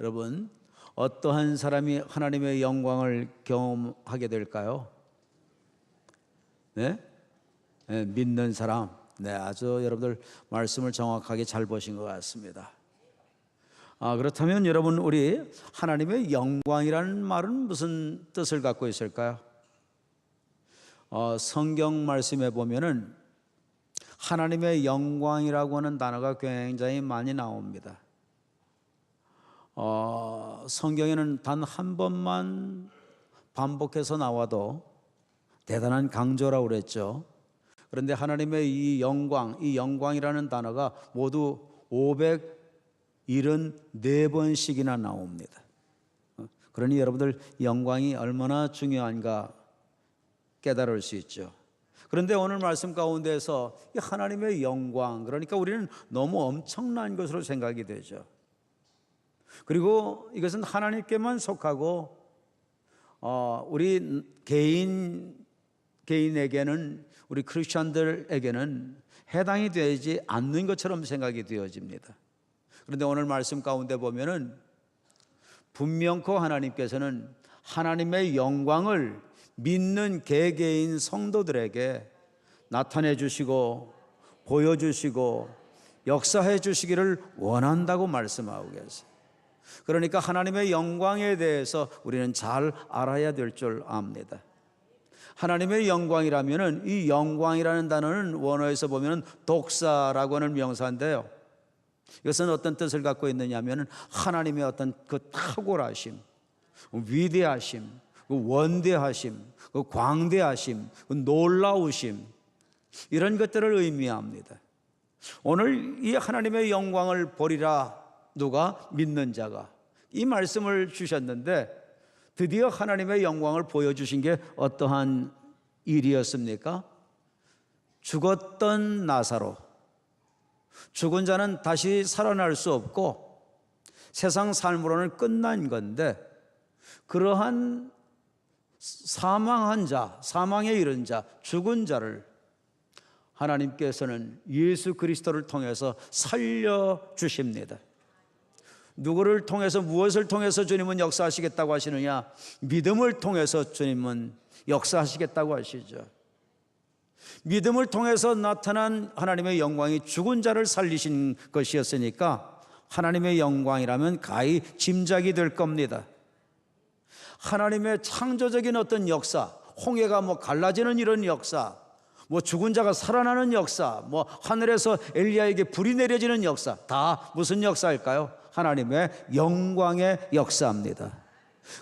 여러분, 어떠한 사람이 하나님의 영광을 경험하게 될까요? 네? 네, 믿는 사람. 네, 아주 여러분들 말씀을 정확하게 잘 보신 것 같습니다. 그렇다면 여러분, 우리 하나님의 영광이라는 말은 무슨 뜻을 갖고 있을까요? 성경 말씀에 보면은 하나님의 영광이라고 하는 단어가 굉장히 많이 나옵니다. 성경에는 단 한 번만 반복해서 나와도 대단한 강조라고 그랬죠. 그런데 하나님의 이 영광이라는 단어가 모두 574번씩이나 나옵니다. 그러니 여러분들 영광이 얼마나 중요한가 깨달을 수 있죠. 그런데 오늘 말씀 가운데서 이 하나님의 영광, 그러니까 우리는 너무 엄청난 것으로 생각이 되죠. 그리고 이것은 하나님께만 속하고 우리 개인에게는, 우리 크리스천들에게는 해당이 되지 않는 것처럼 생각이 되어집니다. 그런데 오늘 말씀 가운데 보면은 분명코 하나님께서는 하나님의 영광을 믿는 개개인 성도들에게 나타내 주시고 보여주시고 역사해 주시기를 원한다고 말씀하고 계세요. 그러니까 하나님의 영광에 대해서 우리는 잘 알아야 될 줄 압니다. 하나님의 영광이라면은, 이 영광이라는 단어는 원어에서 보면은 독사라고 하는 명사인데요, 이것은 어떤 뜻을 갖고 있느냐면은 하나님의 어떤 그 탁월하심, 위대하심, 그 원대하심, 그 광대하심, 그 놀라우심, 이런 것들을 의미합니다. 오늘 이 하나님의 영광을 보리라, 누가? 믿는 자가. 이 말씀을 주셨는데 드디어 하나님의 영광을 보여주신 게 어떠한 일이었습니까? 죽었던 나사로, 죽은 자는 다시 살아날 수 없고 세상 삶으로는 끝난 건데, 그러한 사망한 자, 사망에 이른 자, 죽은 자를 하나님께서는 예수 그리스도를 통해서 살려주십니다. 누구를 통해서, 무엇을 통해서 주님은 역사하시겠다고 하시느냐? 믿음을 통해서 주님은 역사하시겠다고 하시죠. 믿음을 통해서 나타난 하나님의 영광이 죽은 자를 살리신 것이었으니까 하나님의 영광이라면 가히 짐작이 될 겁니다. 하나님의 창조적인 어떤 역사, 홍해가 갈라지는 이런 역사, 죽은 자가 살아나는 역사, 하늘에서 엘리야에게 불이 내려지는 역사, 다 무슨 역사일까요? 하나님의 영광의 역사입니다.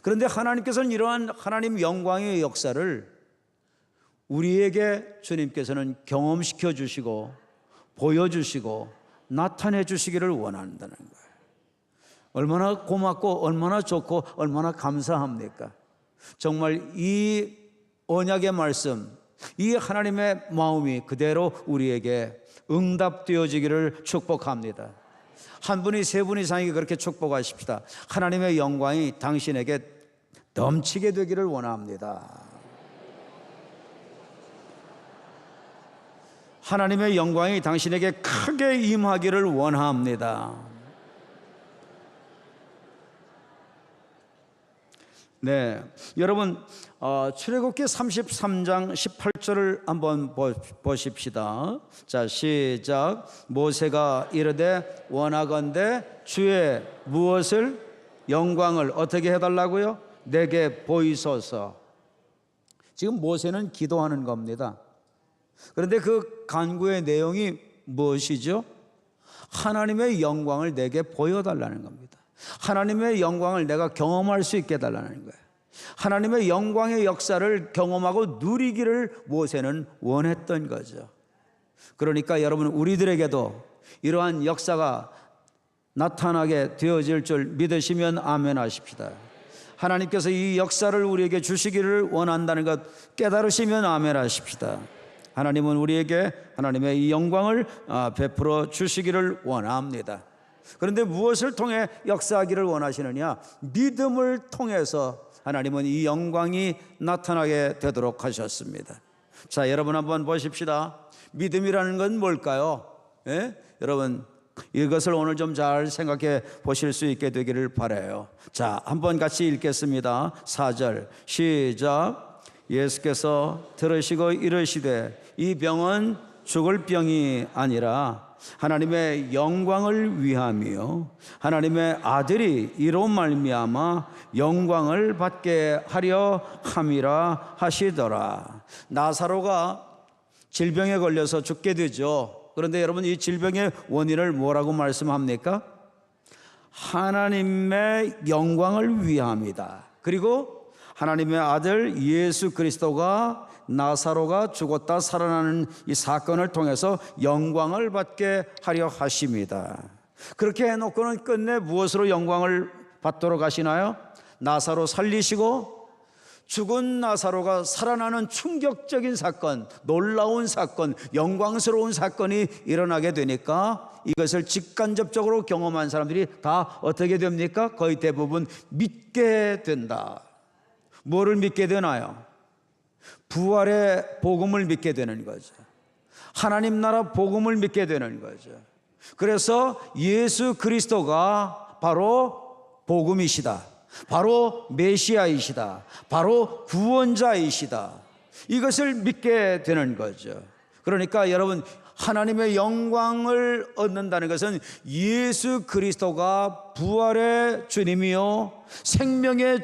그런데 하나님께서는 이러한 하나님 영광의 역사를 우리에게 주님께서는 경험시켜 주시고 보여주시고 나타내 주시기를 원한다는 거예요. 얼마나 고맙고 얼마나 좋고 얼마나 감사합니까? 정말 이 언약의 말씀, 이 하나님의 마음이 그대로 우리에게 응답되어지기를 축복합니다. 한 분이 세 분 이상에게 그렇게 축복하십시다. 하나님의 영광이 당신에게 넘치게 되기를 원합니다. 하나님의 영광이 당신에게 크게 임하기를 원합니다. 네, 여러분, 출애굽기 33장 18절을 한번 보십시다. 자, 시작. 모세가 이르되 원하건대 주의 무엇을? 영광을 어떻게 해달라고요? 내게 보이소서. 지금 모세는 기도하는 겁니다. 그런데 그 간구의 내용이 무엇이죠? 하나님의 영광을 내게 보여달라는 겁니다. 하나님의 영광을 내가 경험할 수 있게 해달라는 거예요. 하나님의 영광의 역사를 경험하고 누리기를 모세는 원했던 거죠. 그러니까 여러분, 우리들에게도 이러한 역사가 나타나게 되어질 줄 믿으시면 아멘 하십시다. 하나님께서 이 역사를 우리에게 주시기를 원한다는 것 깨달으시면 아멘 하십시다. 하나님은 우리에게 하나님의 이 영광을 베풀어 주시기를 원합니다. 그런데 무엇을 통해 역사하기를 원하시느냐? 믿음을 통해서 하나님은 이 영광이 나타나게 되도록 하셨습니다. 자, 여러분 한번 보십시다. 믿음이라는 건 뭘까요? 여러분, 이것을 오늘 좀 잘 생각해 보실 수 있게 되기를 바라요. 자, 한번 같이 읽겠습니다. 4절 시작. 예수께서 들으시고 이르시되 이 병은 죽을 병이 아니라 하나님의 영광을 위함이요 하나님의 아들이 이로 말미암아 영광을 받게 하려 함이라 하시더라. 나사로가 질병에 걸려서 죽게 되죠. 그런데 여러분, 이 질병의 원인을 뭐라고 말씀합니까? 하나님의 영광을 위함이다. 그리고 하나님의 아들 예수 그리스도가 나사로가 죽었다 살아나는 이 사건을 통해서 영광을 받게 하려 하십니다. 그렇게 해놓고는 끝내 무엇으로 영광을 받도록 하시나요? 나사로 살리시고 죽은 나사로가 살아나는 충격적인 사건, 놀라운 사건, 영광스러운 사건이 일어나게 되니까 이것을 직간접적으로 경험한 사람들이 다 어떻게 됩니까? 거의 대부분 믿게 된다. 뭐를 믿게 되나요? 부활의 복음을 믿게 되는 거죠. 하나님 나라 복음을 믿게 되는 거죠. 그래서 예수 그리스도가 바로 복음이시다, 바로 메시아이시다, 바로 구원자이시다, 이것을 믿게 되는 거죠. 그러니까 여러분, 하나님의 영광을 얻는다는 것은 예수 그리스도가 부활의 주님이요 생명의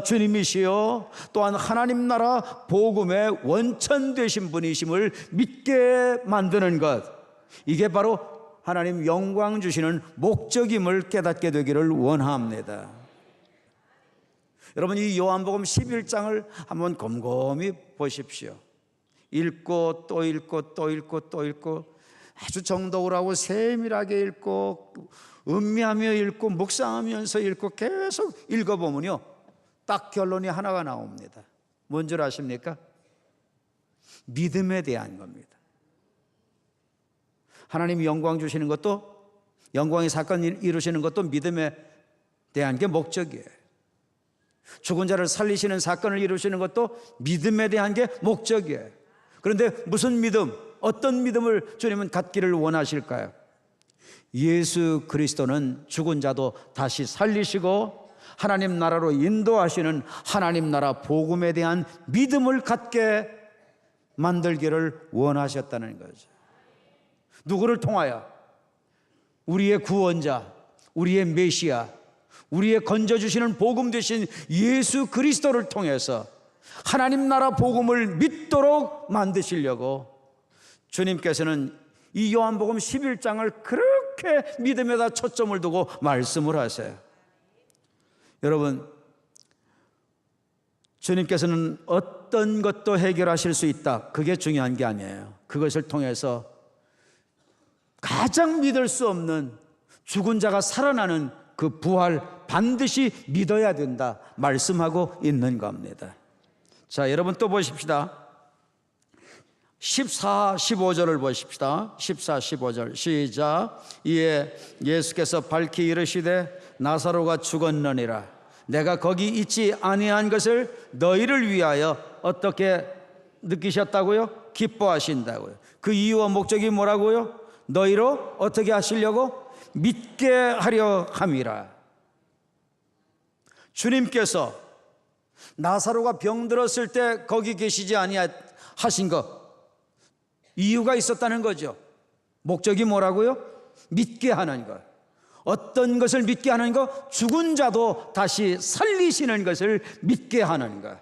주님이시요 또한 하나님 나라 복음의 원천 되신 분이심을 믿게 만드는 것, 이게 바로 하나님 영광 주시는 목적임을 깨닫게 되기를 원합니다. 여러분, 이 요한복음 11장을 한번 곰곰이 보십시오. 읽고 또 읽고 또 읽고 또 읽고 아주 정독을 하고 세밀하게 읽고 음미하며 읽고 묵상하면서 읽고 계속 읽어보면요, 딱 결론이 하나가 나옵니다. 뭔 줄 아십니까? 믿음에 대한 겁니다. 하나님이 영광 주시는 것도, 영광의 사건 이루시는 것도 믿음에 대한 게 목적이에요. 죽은 자를 살리시는 사건을 이루시는 것도 믿음에 대한 게 목적이에요. 그런데 무슨 믿음, 어떤 믿음을 주님은 갖기를 원하실까요? 예수 그리스도는 죽은 자도 다시 살리시고 하나님 나라로 인도하시는 하나님 나라 복음에 대한 믿음을 갖게 만들기를 원하셨다는 거죠. 누구를 통하여? 우리의 구원자, 우리의 메시아, 우리의 건져주시는 복음 되신 예수 그리스도를 통해서 하나님 나라 복음을 믿도록 만드시려고 주님께서는 이 요한복음 11장을 그렇게 믿음에다 초점을 두고 말씀을 하세요. 여러분, 주님께서는 어떤 것도 해결하실 수 있다, 그게 중요한 게 아니에요. 그것을 통해서 가장 믿을 수 없는 죽은 자가 살아나는 그 부활 반드시 믿어야 된다 말씀하고 있는 겁니다. 자, 여러분 또 보십시다. 14, 15절을 보십시다. 14, 15절 시작. 이에 예수께서 밝히 이르시되 나사로가 죽었느니라. 내가 거기 있지 아니한 것을 너희를 위하여 어떻게 느끼셨다고요? 기뻐하신다고요. 그 이유와 목적이 뭐라고요? 너희로 어떻게 하시려고? 믿게 하려 함이라. 주님께서 나사로가 병들었을 때 거기 계시지 아니하신 것, 이유가 있었다는 거죠. 목적이 뭐라고요? 믿게 하는 것. 어떤 것을 믿게 하는 것? 죽은 자도 다시 살리시는 것을 믿게 하는 것.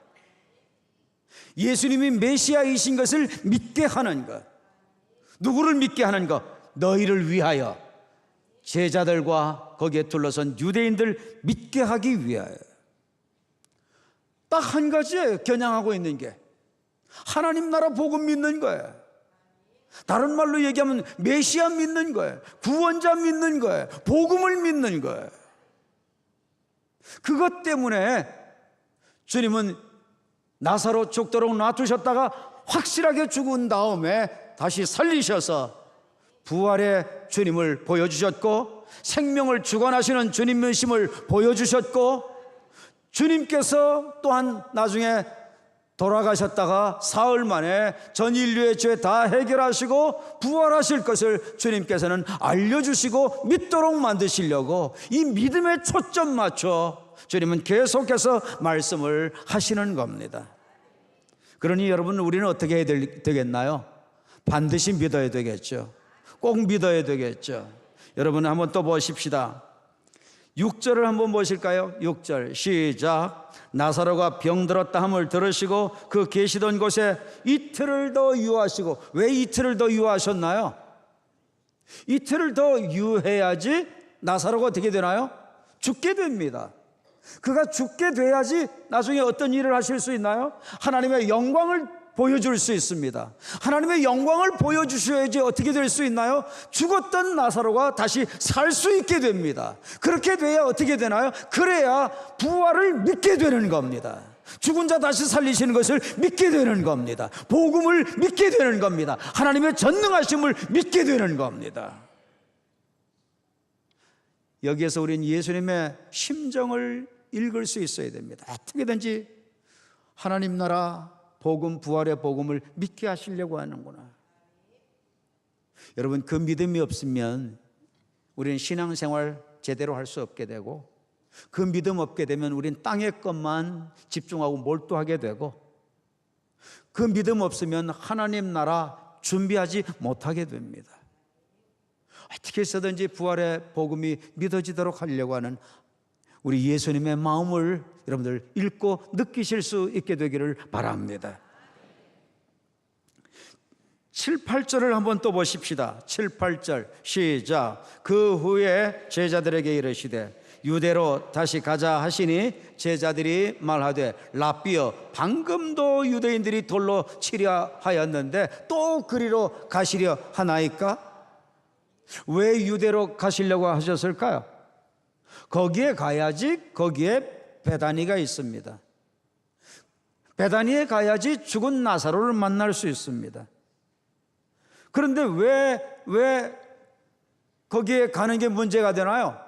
예수님이 메시아이신 것을 믿게 하는 것. 누구를 믿게 하는 것? 너희를 위하여, 제자들과 거기에 둘러선 유대인들 믿게 하기 위하여. 딱 한 가지예요, 겨냥하고 있는 게. 하나님 나라 복음 믿는 거예요. 다른 말로 얘기하면 메시아 믿는 거예요. 구원자 믿는 거예요. 복음을 믿는 거예요. 그것 때문에 주님은 나사로 죽도록 놔두셨다가 확실하게 죽은 다음에 다시 살리셔서 부활의 주님을 보여주셨고, 생명을 주관하시는 주님이심을 보여주셨고, 주님께서 또한 나중에 돌아가셨다가 사흘 만에 전 인류의 죄 다 해결하시고 부활하실 것을 주님께서는 알려주시고 믿도록 만드시려고 이 믿음에 초점 맞춰 주님은 계속해서 말씀을 하시는 겁니다. 그러니 여러분, 우리는 어떻게 해야 되겠나요? 반드시 믿어야 되겠죠. 꼭 믿어야 되겠죠. 여러분, 한번 또 보십시다. 6절을 한번 보실까요? 6절 시작. 나사로가 병들었다 함을 들으시고 그 계시던 곳에 이틀을 더 유하시고. 왜 이틀을 더 유하셨나요? 이틀을 더 유해야지 나사로가 어떻게 되나요? 죽게 됩니다. 그가 죽게 돼야지 나중에 어떤 일을 하실 수 있나요? 하나님의 영광을 보여줄 수 있습니다. 하나님의 영광을 보여주셔야지 어떻게 될 수 있나요? 죽었던 나사로가 다시 살 수 있게 됩니다. 그렇게 돼야 어떻게 되나요? 그래야 부활을 믿게 되는 겁니다. 죽은 자 다시 살리시는 것을 믿게 되는 겁니다. 복음을 믿게 되는 겁니다. 하나님의 전능하심을 믿게 되는 겁니다. 여기에서 우리는 예수님의 심정을 읽을 수 있어야 됩니다. 어떻게든지 하나님 나라 복음, 부활의 복음을 믿게 하시려고 하는구나. 여러분, 그 믿음이 없으면 우리는 신앙생활 제대로 할 수 없게 되고, 그 믿음 없게 되면 우리는 땅의 것만 집중하고 몰두하게 되고, 그 믿음 없으면 하나님 나라 준비하지 못하게 됩니다. 어떻게 해서든지 부활의 복음이 믿어지도록 하려고 하는 우리 예수님의 마음을 여러분들 읽고 느끼실 수 있게 되기를 바랍니다. 7, 8절을 한번 또 보십시다. 7, 8절 시작. 그 후에 제자들에게 이르시되 유대로 다시 가자 하시니 제자들이 말하되 랍비여, 방금도 유대인들이 돌로 치려 하였는데 또 그리로 가시려 하나이까? 왜 유대로 가시려고 하셨을까요? 거기에 가야지 거기에 베다니가 있습니다. 베다니에 가야지 죽은 나사로를 만날 수 있습니다. 그런데 왜 거기에 가는 게 문제가 되나요?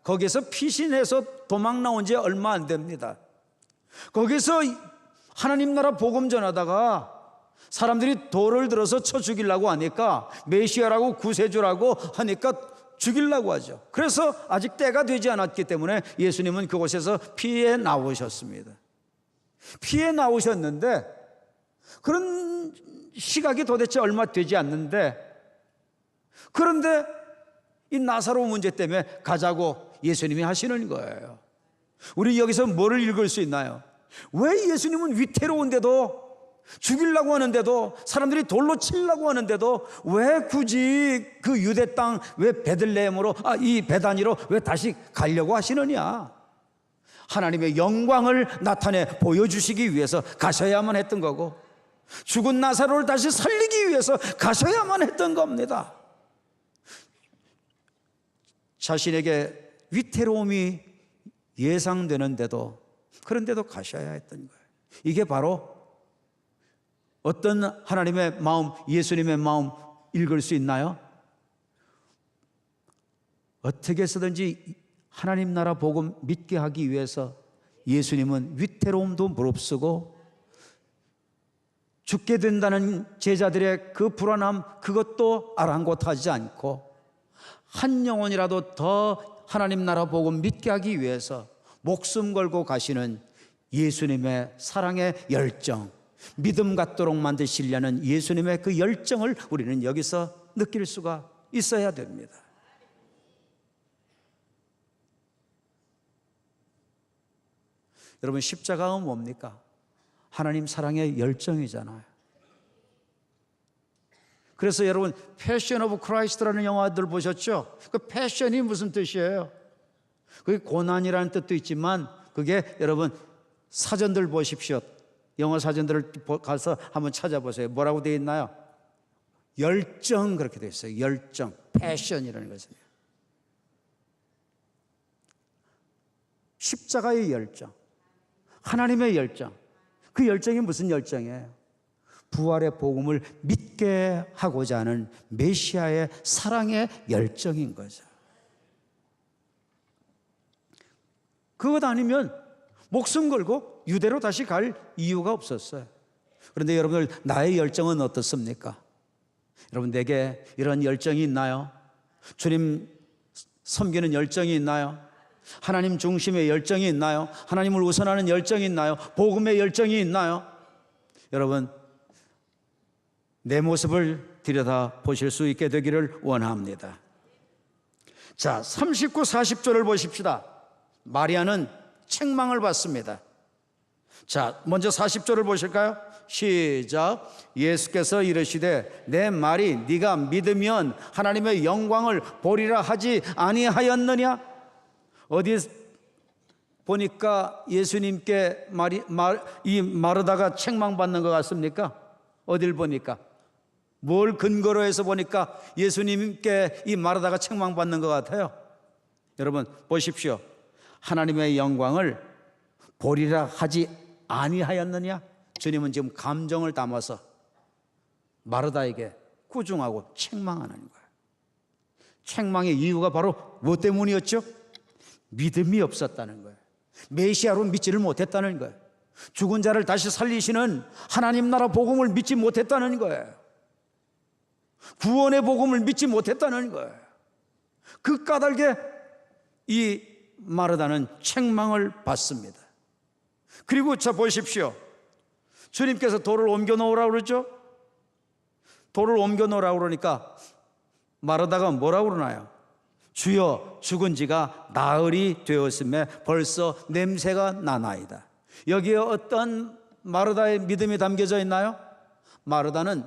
거기서 피신해서 도망 나온 지 얼마 안 됩니다. 거기서 하나님 나라 복음 전하다가 사람들이 돌을 들어서 쳐 죽이려고 하니까, 메시아라고 구세주라고 하니까 죽이려고 하죠. 그래서 아직 때가 되지 않았기 때문에 예수님은 그곳에서 피해 나오셨습니다. 피해 나오셨는데 그런 시각이 도대체 얼마 되지 않는데, 그런데 이 나사로 문제 때문에 가자고 예수님이 하시는 거예요. 우리 여기서 뭐를 읽을 수 있나요? 왜 예수님은 위태로운데도, 죽이려고 하는데도, 사람들이 돌로 치려고 하는데도 왜 굳이 그 유대 땅, 왜 베들레헴으로, 이 베다니로 왜 다시 가려고 하시느냐? 하나님의 영광을 나타내 보여주시기 위해서 가셔야만 했던 거고, 죽은 나사로를 다시 살리기 위해서 가셔야만 했던 겁니다. 자신에게 위태로움이 예상되는데도, 그런데도 가셔야 했던 거예요. 이게 바로 어떤 하나님의 마음, 예수님의 마음 읽을 수 있나요? 어떻게 해서든지 하나님 나라 복음 믿게 하기 위해서 예수님은 위태로움도 무릅쓰고, 죽게 된다는 제자들의 그 불안함, 그것도 아랑곳하지 않고, 한 영혼이라도 더 하나님 나라 복음 믿게 하기 위해서 목숨 걸고 가시는 예수님의 사랑의 열정, 믿음 갖도록 만드시려는 예수님의 그 열정을 우리는 여기서 느낄 수가 있어야 됩니다. 여러분, 십자가가 뭡니까? 하나님 사랑의 열정이잖아요. 그래서 여러분, 패션 오브 크라이스트라는 영화들 보셨죠? 그 패션이 무슨 뜻이에요? 그게 고난이라는 뜻도 있지만, 그게 여러분 사전들 보십시오. 영어 사전들을 가서 한번 찾아보세요. 뭐라고 되어 있나요? 열정, 그렇게 되어 있어요. 열정, 패션이라는 것은 십자가의 열정, 하나님의 열정. 그 열정이 무슨 열정이에요? 부활의 복음을 믿게 하고자 하는 메시아의 사랑의 열정인 거죠. 그것 아니면 목숨 걸고 유대로 다시 갈 이유가 없었어요. 그런데 여러분들, 나의 열정은 어떻습니까? 여러분, 내게 이런 열정이 있나요? 주님 섬기는 열정이 있나요? 하나님 중심의 열정이 있나요? 하나님을 우선하는 열정이 있나요? 복음의 열정이 있나요? 여러분, 내 모습을 들여다 보실 수 있게 되기를 원합니다. 자, 39, 40절을 보십시다. 마리아는 책망을 받습니다. 자, 먼저 40절을 보실까요? 시작. 예수께서 이르시되 내 말이 네가 믿으면 하나님의 영광을 보리라 하지 아니하였느냐? 어디 보니까 예수님께 이 마르다가 책망받는 것 같습니까? 어딜 보니까? 뭘 근거로 해서 보니까 예수님께 이 마르다가 책망받는 것 같아요? 여러분 보십시오. 하나님의 영광을 보리라 하지 아니하였느냐? 주님은 지금 감정을 담아서 마르다에게 꾸중하고 책망하는 거예요. 책망의 이유가 바로 무엇 때문이었죠? 믿음이 없었다는 거예요. 메시아로 믿지를 못했다는 거예요. 죽은 자를 다시 살리시는 하나님 나라 복음을 믿지 못했다는 거예요. 구원의 복음을 믿지 못했다는 거예요. 그 까닭에 이 마르다는 책망을 받습니다. 그리고 자 보십시오. 주님께서 돌을 옮겨 놓으라고 그러죠. 돌을 옮겨 놓으라고 그러니까 마르다가 뭐라고 그러나요? 주여, 죽은 지가 나흘이 되었음에 벌써 냄새가 나나이다. 여기에 어떤 마르다의 믿음이 담겨져 있나요? 마르다는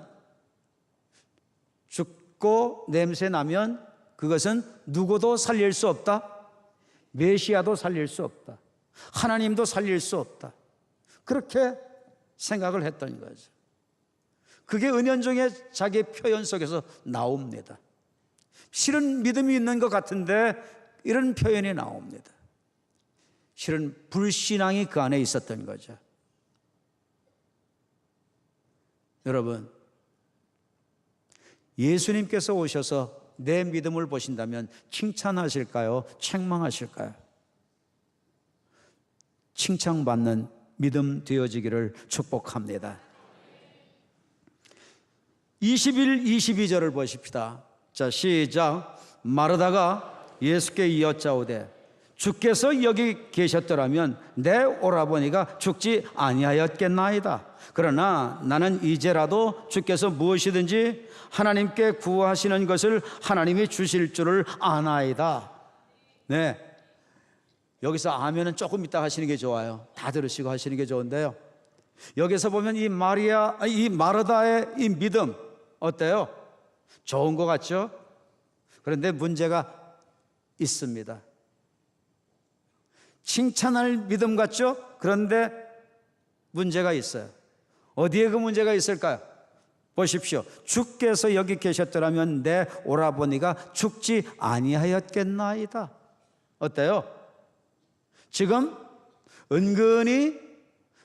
죽고 냄새 나면 그것은 누구도 살릴 수 없다. 메시아도 살릴 수 없다. 하나님도 살릴 수 없다. 그렇게 생각을 했던 거죠. 그게 은연중에 자기 표현 속에서 나옵니다. 실은 믿음이 있는 것 같은데 이런 표현이 나옵니다. 실은 불신앙이 그 안에 있었던 거죠. 여러분, 예수님께서 오셔서 내 믿음을 보신다면 칭찬하실까요? 책망하실까요? 칭찬받는 믿음 되어지기를 축복합니다. 21, 22절을 보십시다. 자, 시작. 마르다가 예수께 여짜오되 주께서 여기 계셨더라면 내 오라버니가 죽지 아니하였겠나이다. 그러나 나는 이제라도 주께서 무엇이든지 하나님께 구하시는 것을 하나님이 주실 줄을 아나이다. 네, 여기서 아멘은 조금 이따 하시는 게 좋아요. 다 들으시고 하시는 게 좋은데요, 여기서 보면 이 마르다의 이 믿음 어때요? 좋은 것 같죠? 그런데 문제가 있습니다. 칭찬할 믿음 같죠? 그런데 문제가 있어요. 어디에 그 문제가 있을까요? 보십시오. 주께서 여기 계셨더라면 내 오라버니가 죽지 아니하였겠나이다. 어때요? 지금 은근히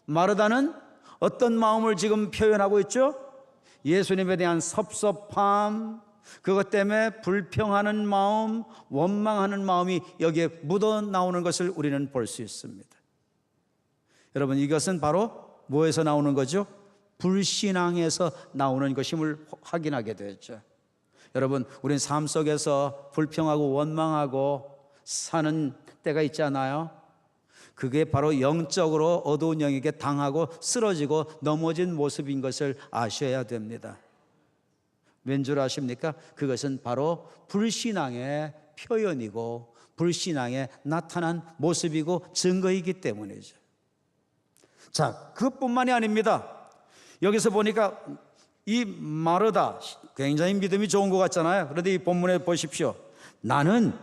마르다는 어떤 마음을 지금 표현하고 있죠? 예수님에 대한 섭섭함, 그것 때문에 불평하는 마음, 원망하는 마음이 여기에 묻어 나오는 것을 우리는 볼 수 있습니다. 여러분, 이것은 바로 뭐에서 나오는 거죠? 불신앙에서 나오는 것임을 확인하게 되죠. 여러분, 우리는 삶 속에서 불평하고 원망하고 사는 때가 있잖아요. 그게 바로 영적으로 어두운 영에게 당하고 쓰러지고 넘어진 모습인 것을 아셔야 됩니다. 왠 줄 아십니까? 그것은 바로 불신앙의 표현이고 불신앙에 나타난 모습이고 증거이기 때문이죠. 자, 그것뿐만이 아닙니다. 여기서 보니까 이 마르다 굉장히 믿음이 좋은 것 같잖아요. 그런데 이 본문에 보십시오. 나는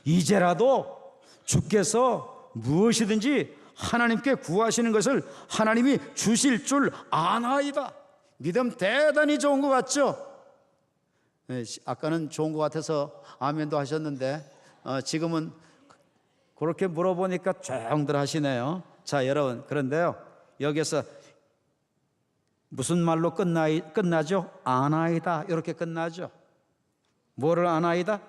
이제라도 주께서 무엇이든지 하나님께 구하시는 것을 하나님이 주실 줄 아나이다. 믿음 대단히 좋은 것 같죠? 네, 아까는 좋은 것 같아서 아멘도 하셨는데 지금은 그렇게 물어보니까 조용들 하시네요. 자, 여러분, 그런데요, 여기서 무슨 말로 끝나죠? 아나이다, 이렇게 끝나죠. 뭐를 아나이다?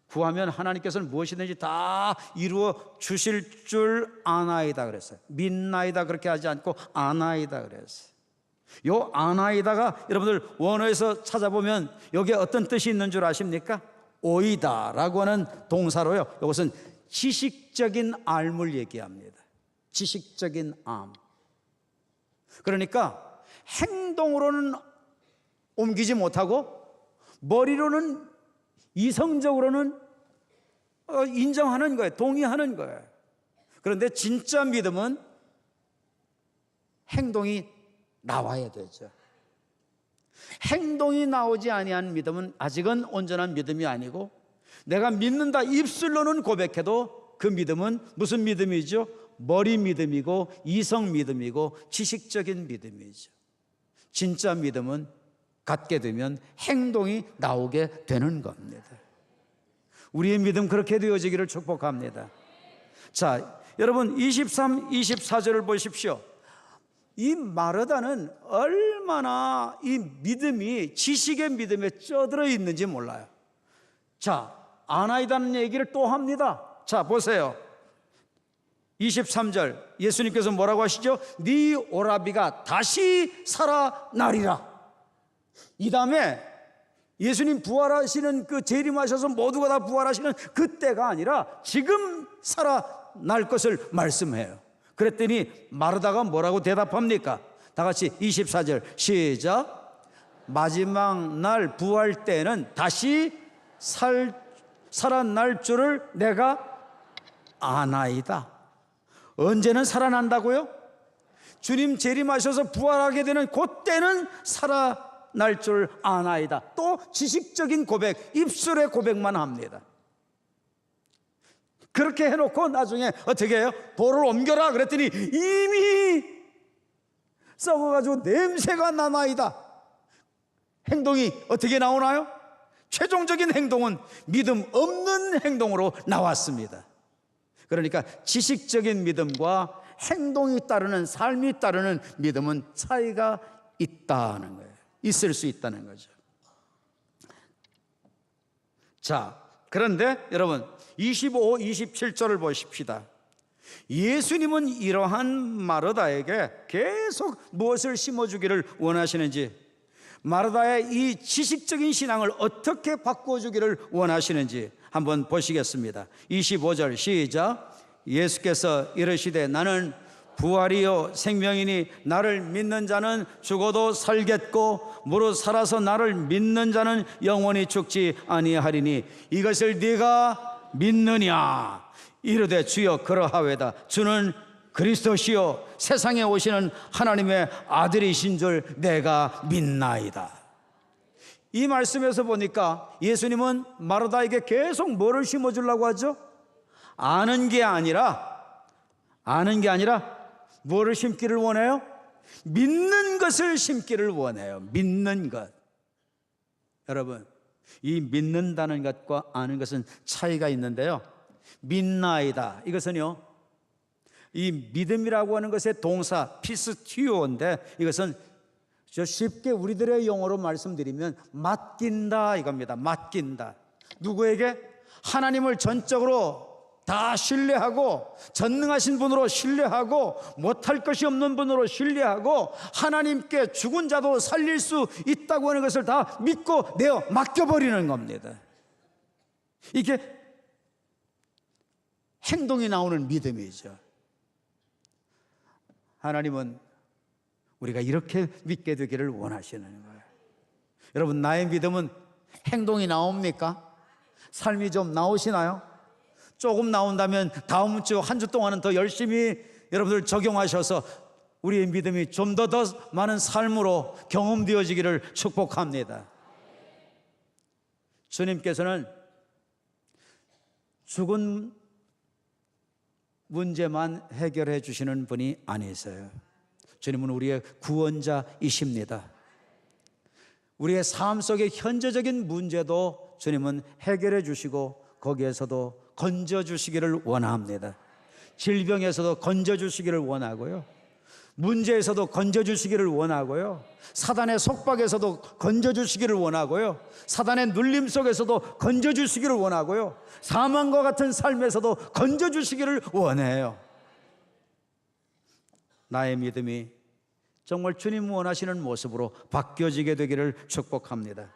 구하면 하나님께서는 무엇이든지 다 이루어 주실 줄 아나이다 그랬어요. 믿나이다 그렇게 하지 않고 아나이다 그랬어요. 요 아나이다가 여러분들 원어에서 찾아보면 여기에 어떤 뜻이 있는 줄 아십니까? 오이다라고 하는 동사로요, 이것은 지식적인 알물 얘기합니다. 지식적인 암. 그러니까 행동으로는 옮기지 못하고 머리로는, 이성적으로는 인정하는 거예요. 동의하는 거예요. 그런데 진짜 믿음은 행동이 나와야 되죠. 행동이 나오지 아니한 믿음은 아직은 온전한 믿음이 아니고, 내가 믿는다 입술로는 고백해도 그 믿음은 무슨 믿음이죠? 머리 믿음이고 이성 믿음이고 지식적인 믿음이죠. 진짜 믿음은 갖게 되면 행동이 나오게 되는 겁니다. 우리의 믿음 그렇게 되어지기를 축복합니다. 자, 여러분 23, 24절을 보십시오. 이 마르다는 얼마나 이 믿음이 지식의 믿음에 쪄들어 있는지 몰라요. 자, 아나이다는 얘기를 또 합니다. 자, 보세요. 23절 예수님께서 뭐라고 하시죠? 네 오라비가 다시 살아나리라. 이 다음에 예수님 부활하시는 그 재림하셔서 모두가 다 부활하시는 그때가 아니라 지금 살아날 것을 말씀해요. 그랬더니 마르다가 뭐라고 대답합니까? 다 같이 24절 시작. 마지막 날 부활 때는 다시 살아날 줄을 내가 아나이다. 언제는 살아난다고요? 주님 재림하셔서 부활하게 되는 그때는 살아날 줄 아나이다. 또 지식적인 고백, 입술의 고백만 합니다. 그렇게 해놓고 나중에 어떻게 해요? 돌을 옮겨라 그랬더니 이미 썩어가지고 냄새가 나나이다. 행동이 어떻게 나오나요? 최종적인 행동은 믿음 없는 행동으로 나왔습니다. 그러니까 지식적인 믿음과 행동이 따르는, 삶이 따르는 믿음은 차이가 있다는 거예요. 있을 수 있다는 거죠. 자, 그런데 여러분 25, 27절을 보십시다. 예수님은 이러한 마르다에게 계속 무엇을 심어주기를 원하시는지, 마르다의 이 지식적인 신앙을 어떻게 바꿔주기를 원하시는지 한번 보시겠습니다. 25절 시작. 예수께서 이르시되 나는 부활이요 생명이니 나를 믿는 자는 죽어도 살겠고 무릇 살아서 나를 믿는 자는 영원히 죽지 아니하리니 이것을 네가 믿느냐? 이르되 주여 그러하외다. 주는 그리스도시요 세상에 오시는 하나님의 아들이신 줄 내가 믿나이다. 이 말씀에서 보니까 예수님은 마르다에게 계속 뭐를 심어주려고 하죠? 아는 게 아니라 뭐를 심기를 원해요? 믿는 것을 심기를 원해요. 믿는 것. 여러분, 이 믿는다는 것과 아는 것은 차이가 있는데요, 믿나이다 이것은요, 이 믿음이라고 하는 것의 동사 피스티오인데 이것은 저 쉽게 우리들의 용어로 말씀드리면 맡긴다 이겁니다. 맡긴다. 누구에게? 하나님을 전적으로 다 신뢰하고, 전능하신 분으로 신뢰하고, 못할 것이 없는 분으로 신뢰하고, 하나님께 죽은 자도 살릴 수 있다고 하는 것을 다 믿고 내어 맡겨버리는 겁니다. 이게 행동이 나오는 믿음이죠. 하나님은 우리가 이렇게 믿게 되기를 원하시는 거예요. 여러분, 나의 믿음은 행동이 나옵니까? 삶이 좀 나오시나요? 조금 나온다면 다음 주, 한 주 동안은 더 열심히 여러분들 적용하셔서 우리의 믿음이 좀 더 많은 삶으로 경험되어지기를 축복합니다. 주님께서는 죽은 문제만 해결해 주시는 분이 아니세요. 주님은 우리의 구원자이십니다. 우리의 삶 속의 현재적인 문제도 주님은 해결해 주시고 거기에서도 건져주시기를 원합니다. 질병에서도 건져주시기를 원하고요, 문제에서도 건져주시기를 원하고요, 사단의 속박에서도 건져주시기를 원하고요, 사단의 눌림 속에서도 건져주시기를 원하고요, 사망과 같은 삶에서도 건져주시기를 원해요. 나의 믿음이 정말 주님 원하시는 모습으로 바뀌어지게 되기를 축복합니다.